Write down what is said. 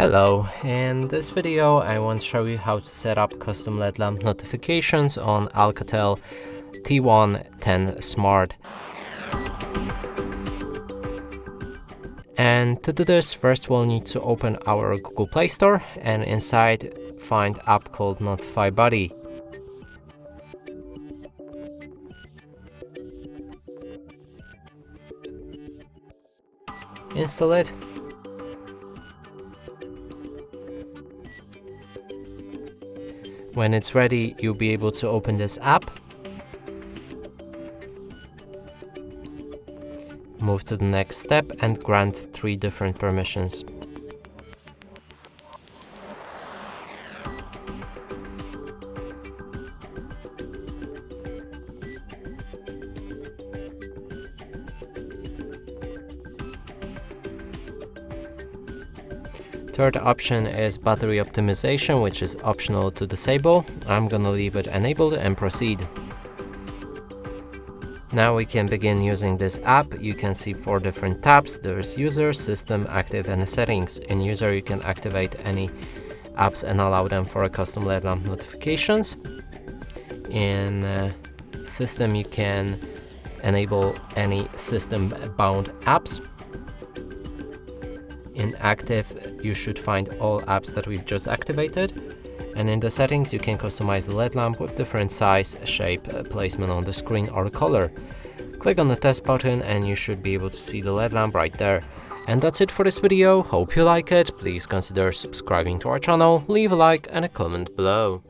Hello, in this video I want to show you how to set up custom LED lamp notifications on ALCATEL T110 Smart. And to do this, first we'll need to open our Google Play Store and inside find app called Notify Buddy. Install it. When it's ready, you'll be able to open this app. Move to the next step and grant 3 different permissions. Third option is battery optimization, which is optional to disable. I'm gonna leave it enabled and proceed. Now we can begin using this app. You can see 4 different tabs. There's user, system, active and settings. In user you can activate any apps and allow them for a custom LED lamp notifications. In system you can enable any system bound apps. In active, you should find all apps that we've just activated. And in the settings, you can customize the LED lamp with different size, shape, placement on the screen or color. Click on the test button and you should be able to see the LED lamp right there. And that's it for this video. Hope you like it. Please consider subscribing to our channel, leave a like and a comment below.